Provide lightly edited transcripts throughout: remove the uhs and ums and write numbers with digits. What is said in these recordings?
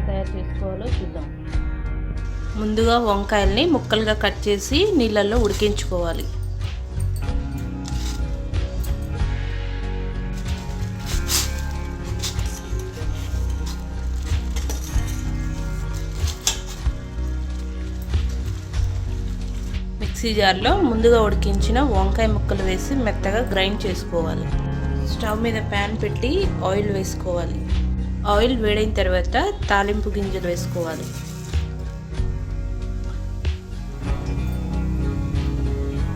తయారు చేసుకోవాలో చూద్దాం. ముందుగా వంకాయల్ని ముక్కలుగా కట్ చేసి నీళ్ళల్లో ఉడికించుకోవాలి. మిక్సీ జార్లో ముందుగా ఉడికించిన వంకాయ ముక్కలు వేసి మెత్తగా గ్రైండ్ చేసుకోవాలి. స్టవ్ మీద ప్యాన్ పెట్టి ఆయిల్ వేసుకోవాలి. ఆయిల్ వేడైన తర్వాత తాలింపు గింజలు వేసుకోవాలి.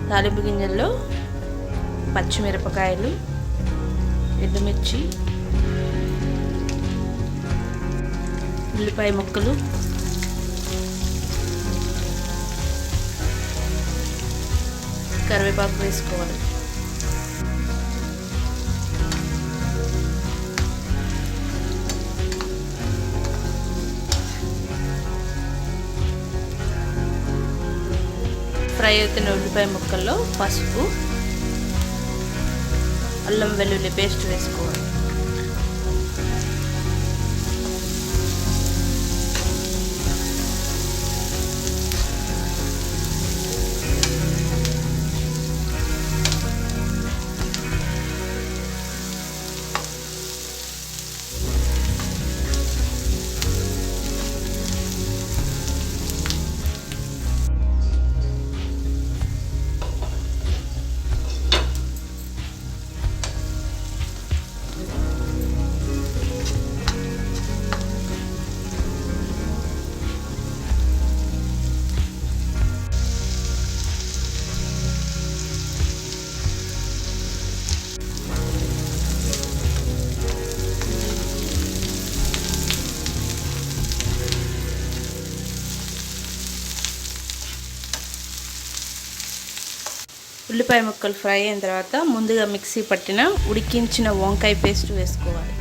తాలింపు గింజల్లో పచ్చిమిరపకాయలు, ఎండుమిర్చి, ఉల్లిపాయ ముక్కలు, కరివేపాకు వేసుకోవాలి. ఫ్రై అవుతున్న ఉల్లిపాయ ముక్కల్లో పసుపు, అల్లం వెల్లుల్లి పేస్ట్ వేసుకోవాలి. ఉల్లిపాయ ముక్కలు ఫ్రై అయిన తర్వాత ముందుగా మిక్సీ పట్టిన ఉడికించిన వంకాయ పేస్ట్ వేసుకోవాలి.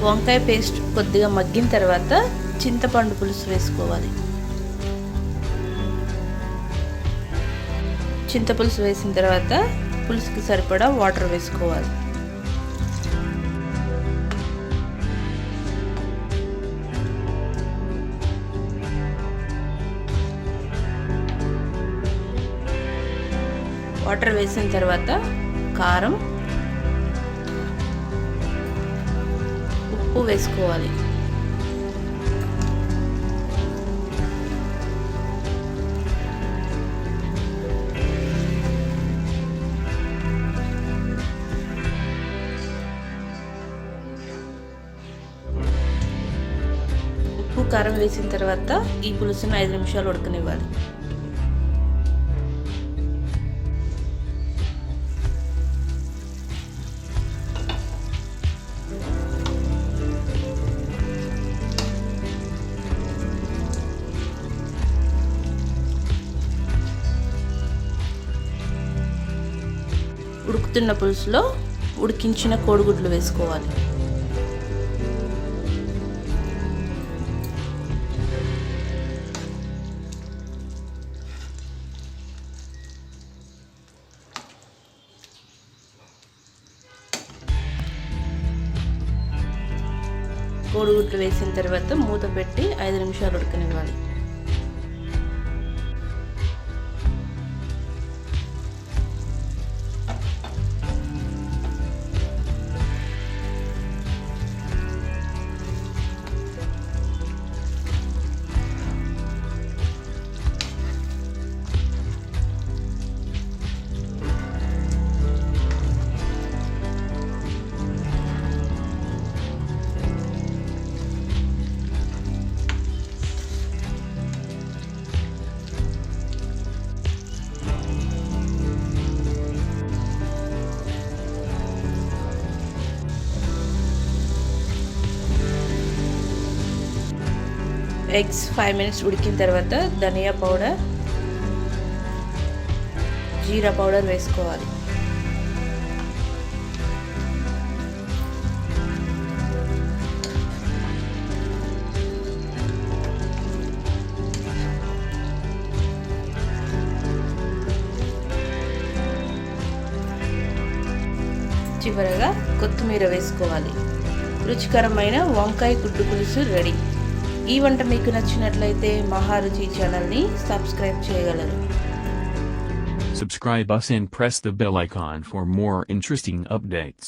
వంకాయ పేస్ట్ కొద్దిగా మగ్గిన తర్వాత చింతపండు పులుసు వేసుకోవాలి. చింతపులుసు వేసిన తర్వాత పులుసుకి సరిపడా వాటర్ వేసుకోవాలి. వాటర్ వేసిన తర్వాత కారం, ఉప్పు వేసుకోవాలి. ఉప్పు కారం వేసిన తర్వాత ఈ పులుసును 5 నిమిషాలు ఉడకనివ్వాలి. ఉడుకుతున్న పులుసులో ఉడికించిన కోడిగుడ్లు వేసుకోవాలి. కోడిగుడ్లు వేసిన తర్వాత మూత పెట్టి 5 నిమిషాలు ఉడకనివ్వాలి. ఎగ్స్ 5 మినిట్స్ ఉడికిన తర్వాత ధనియా పౌడర్, జీరా పౌడర్ వేసుకోవాలి. చివరగా కొత్తిమీర వేసుకోవాలి. రుచికరమైన వంకాయ గుడ్డు పులుసు రెడీ. ఈ వంట మీకు నచ్చినట్లయితే మహారుచి ఛానల్ని సబ్స్క్రైబ్ చేయగలరు. Subscribe us and press the bell icon for more interesting updates.